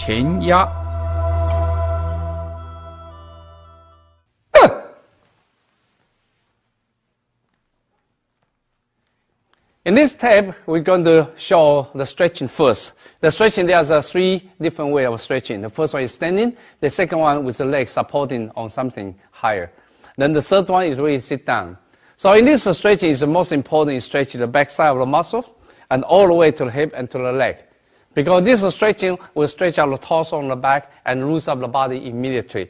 前压。In this tab, we're going to show the stretching first. The stretching, there's 3 different ways of stretching. The first one is standing. The second one with the legs supporting on something higher. Then the third one is really sit down. So in this stretching, is the most important is stretching the back side of the muscle and all the way to the hip and to the leg. Because this stretching will stretch out the torso on the back and loose up the body immediately.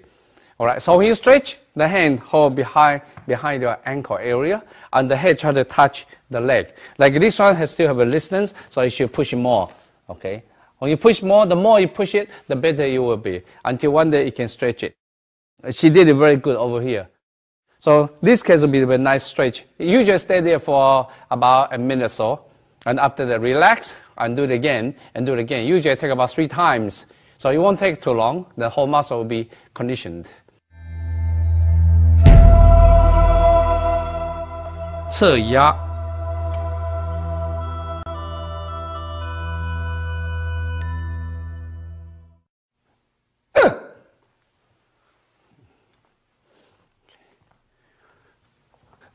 All right, so when you stretch, the hand hold behind your ankle area, and the head try to touch the leg. Like this one still have a resistance, so you should push more, okay? When you push more, the more you push it, the better you will be, until one day you can stretch it. She did it very good over here. So this case will be a very nice stretch. You just stay there for about a minute or so, and after that relax, and do it again, and do it again. Usually I take about 3 times, so it won't take too long. The whole muscle will be conditioned. 侧压。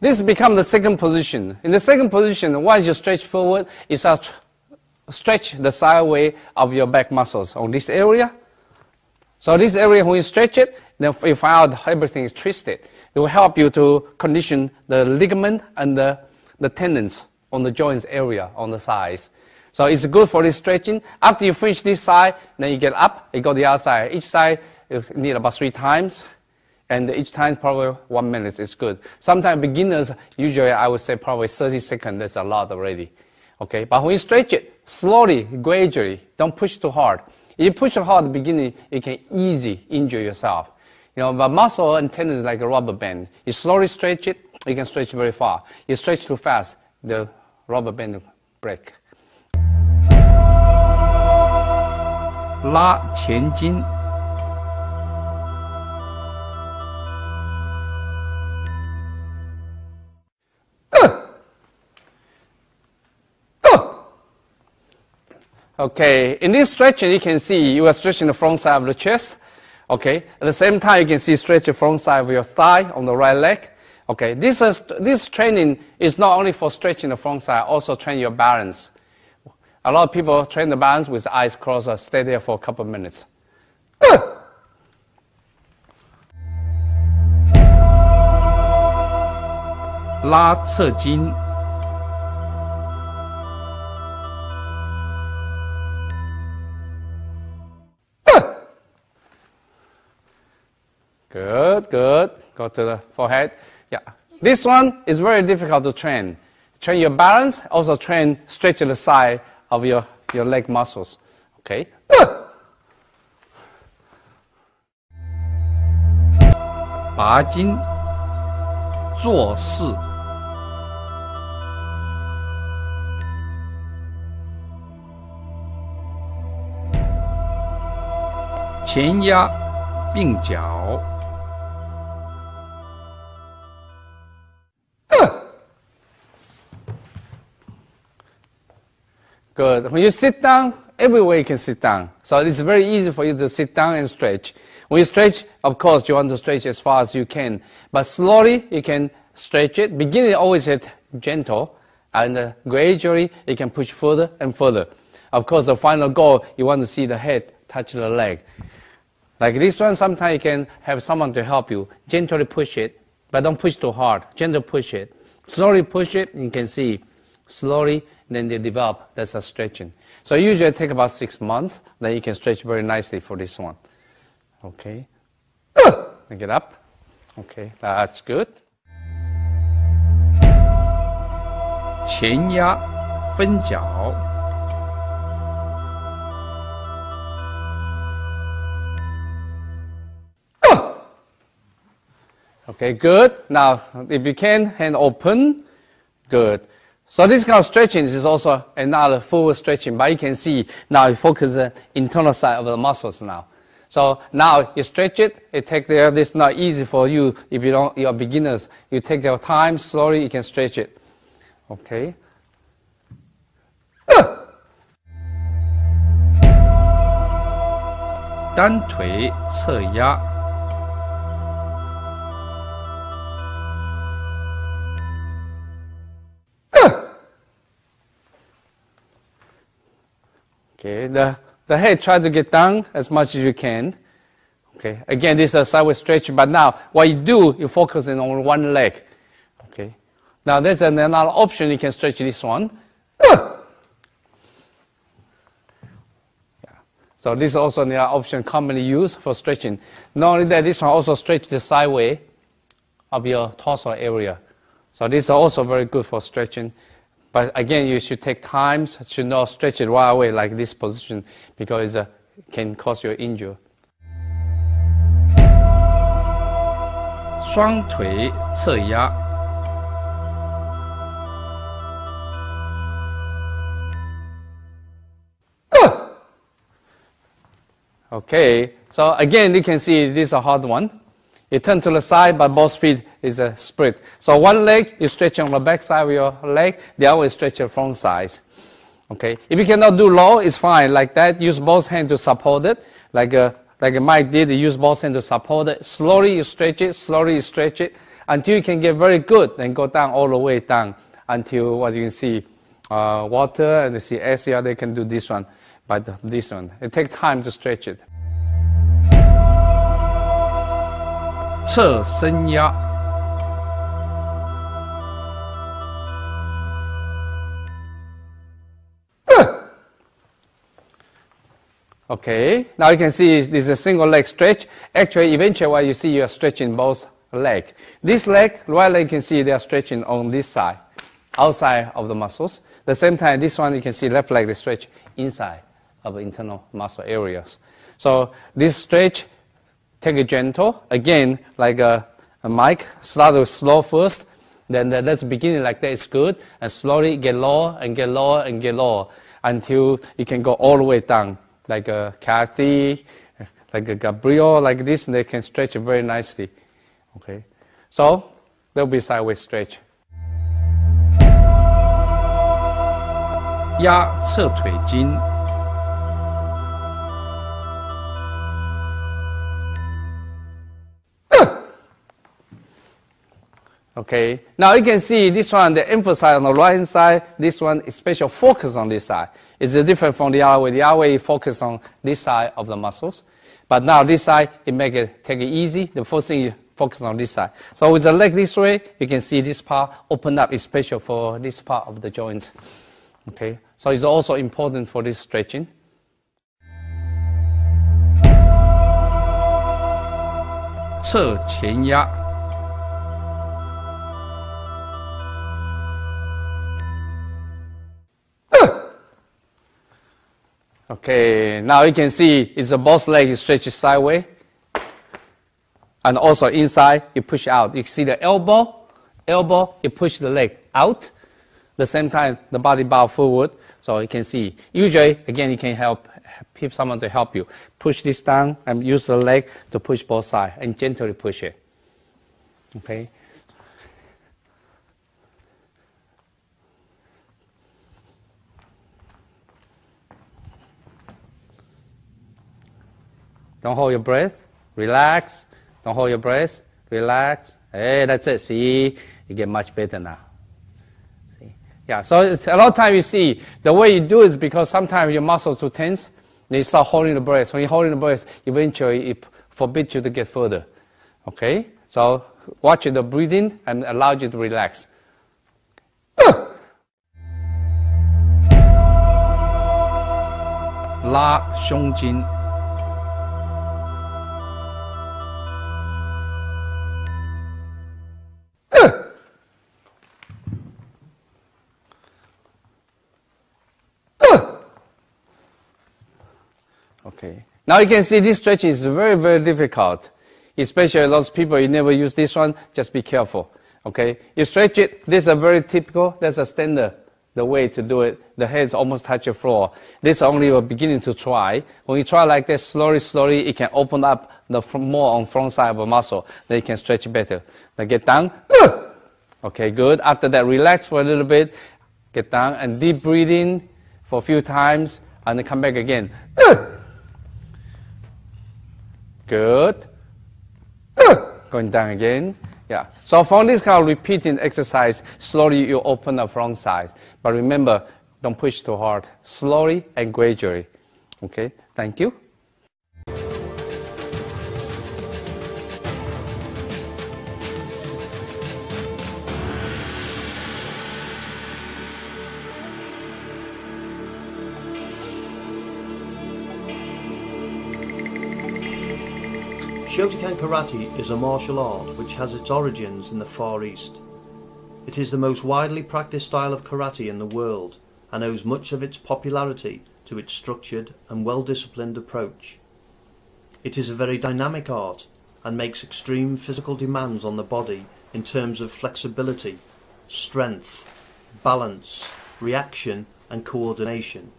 This becomes the second position. In the second position, once you stretch forward, you start to stretch the sideway of your back muscles on this area. So this area, when you stretch it, then you find out everything is twisted. It will help you to condition the ligament and the tendons on the joints area on the sides. So it's good for this stretching. After you finish this side, then you get up, you go the other side. Each side you need about 3 times. And each time probably 1 minute is good. Sometimes beginners, usually I would say probably 30 seconds, that's a lot already. Okay, but when you stretch it, slowly, gradually, don't push too hard. If you push too hard at the beginning, you can easily injure yourself. You know, but muscle and tendon is like a rubber band. You slowly stretch it, you can stretch very far. You stretch too fast, the rubber band will break. 拉前筋。Okay, in this stretching, you can see you are stretching the front side of the chest. Okay, at the same time, you can see stretch the front side of your thigh on the right leg. Okay, this training is not only for stretching the front side, also train your balance. A lot of people train the balance with eyes closed, stay there for a couple of minutes. 拉侧筋。 Good, good. Go to the forehead. Yeah. This one is very difficult to train. Train your balance, also train stretch the side of your leg muscles. Okay. 拔筋，坐式。前压，并脚。 Good. When you sit down, everywhere you can sit down. So it's very easy for you to sit down and stretch. When you stretch, of course, you want to stretch as far as you can. But slowly, you can stretch it. Beginning always at gentle. And gradually, you can push further and further. Of course, the final goal, you want to see the head touch the leg. Like this one, sometimes you can have someone to help you. Gently push it, but don't push too hard. Gently push it. Slowly push it, you can see. Slowly, then they develop. That's a stretching. So usually it takes about 6 months. Then you can stretch very nicely for this one. Okay. Get up. Okay, that's good. 前压，分脚。 Okay, good. Now, if you can, hand open. Good. So this kind of stretching is also another forward stretching, but you can see now you focus the internal side of the muscles now. So now you stretch it, it takes there, this is not easy for you if you're beginners. You take your time, slowly you can stretch it. Okay. 单腿侧压， Okay, the head, try to get down as much as you can. Okay, again, this is a sideways stretch, but now what you do, you focus on one leg. Okay, now there's another option, you can stretch this one. Yeah. So this is also another option commonly used for stretching. Not only that, this one also stretch the sideway of your torso area. So this is also very good for stretching. But again, you should take time, should not stretch it right away like this position because it can cause you injury. 双腿侧压， Okay, so again, you can see this is a hard one. You turn to the side, but both feet is a split. So one leg, you stretch on the back side of your leg, the other way stretch your front side. Okay, if you cannot do low, it's fine. Like that, use both hands to support it. Like Mike did, use both hands to support it. Slowly you stretch it, until you can get very good, then go down all the way down until what you can see, water, and you see SCR, they can do this one, but this one. It takes time to stretch it. 侧身压， Okay, now you can see this is a single leg stretch. Actually, eventually what you see, you are stretching both legs. This leg, right leg, you can see they are stretching on this side, outside of the muscles. At the same time, this one you can see left leg, they stretch inside of the internal muscle areas. So this stretch, take it gentle. Again, like a mic, start with slow first. Then that's beginning like that is good. And slowly get lower and get lower and get lower until you can go all the way down. Like a Kathy, like a Gabriel, like this, and they can stretch it very nicely. Okay, so there'll be sideways stretch. 压侧腿筋， Okay, now you can see this one, the emphasis on the right hand side, this one is special focus on this side. It's different from the other way. The other way you focus on this side of the muscles. But now this side, take it easy. The first thing you focus on this side. So with the leg this way, you can see this part open up, especially for this part of the joints. Okay, so it's also important for this stretching. 侧前压， Okay, now you can see it's the both leg you stretch it sideways. And also inside, you push out. You see the elbow, you push the leg out. At the same time, the body bow forward. So you can see. Usually, again, you can help someone to help you. Push this down and use the leg to push both sides and gently push it. Okay. Don't hold your breath. Relax. Don't hold your breath. Relax. Hey, that's it. See, you get much better now. See? Yeah, so a lot of times you see, the way you do is because sometimes your muscles too tense, then you start holding the breath. When you're holding the breath, eventually it forbids you to get further. Okay? So watch the breathing and allow you to relax. 拉胸筋， Okay. Now you can see this stretching is very, very difficult. Especially those people, you never use this one, just be careful. Okay? You stretch it, this is a very typical, that's a standard, the way to do it. The heads almost touch the floor. This is only a beginning to try. When you try like this, slowly, it can open up the more on front side of a muscle. Then you can stretch it better. Then get down. Okay, good. After that, relax for a little bit. Get down and deep breathing for a few times, and then come back again. Good. Going down again. Yeah. So from this kind of repeating exercise, slowly you open the front side. But remember, don't push too hard. Slowly and gradually. Okay. Thank you. Shotokan karate is a martial art which has its origins in the Far East. It is the most widely practiced style of karate in the world and owes much of its popularity to its structured and well-disciplined approach. It is a very dynamic art and makes extreme physical demands on the body in terms of flexibility, strength, balance, reaction and coordination.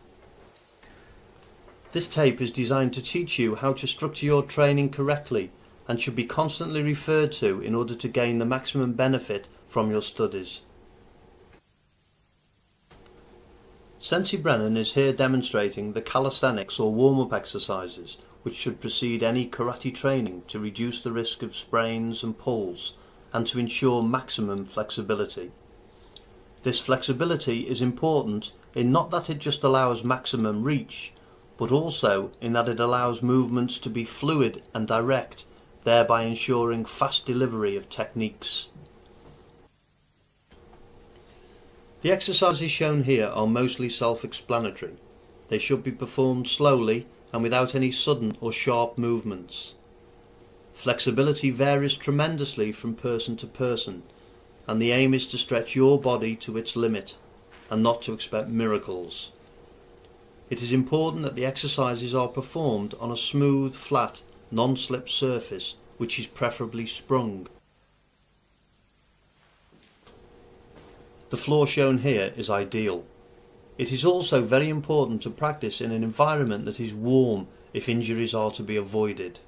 This tape is designed to teach you how to structure your training correctly and should be constantly referred to in order to gain the maximum benefit from your studies. Sensei Brennan is here demonstrating the calisthenics or warm-up exercises which should precede any karate training to reduce the risk of sprains and pulls and to ensure maximum flexibility. This flexibility is important in not that it just allows maximum reach, but also in that it allows movements to be fluid and direct, thereby ensuring fast delivery of techniques. The exercises shown here are mostly self-explanatory. They should be performed slowly and without any sudden or sharp movements. Flexibility varies tremendously from person to person, and the aim is to stretch your body to its limit and not to expect miracles. It is important that the exercises are performed on a smooth, flat, non-slip surface which is preferably sprung. The floor shown here is ideal. It is also very important to practice in an environment that is warm if injuries are to be avoided.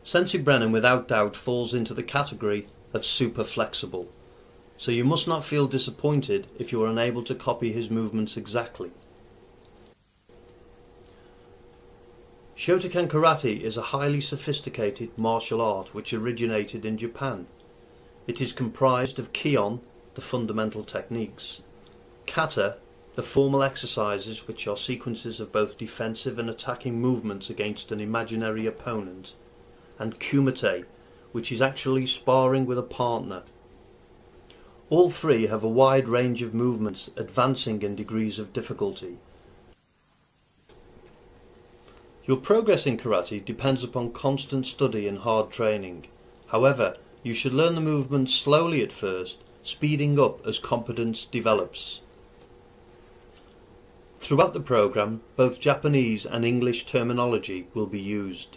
Sensei Brennan without doubt falls into the category of super flexible, so you must not feel disappointed if you are unable to copy his movements exactly. Shotokan karate is a highly sophisticated martial art which originated in Japan. It is comprised of Kion, the fundamental techniques, Kata, the formal exercises which are sequences of both defensive and attacking movements against an imaginary opponent, and Kumite, which is actually sparring with a partner. All three have a wide range of movements, advancing in degrees of difficulty. Your progress in karate depends upon constant study and hard training. However, you should learn the movements slowly at first, speeding up as competence develops. Throughout the program, both Japanese and English terminology will be used.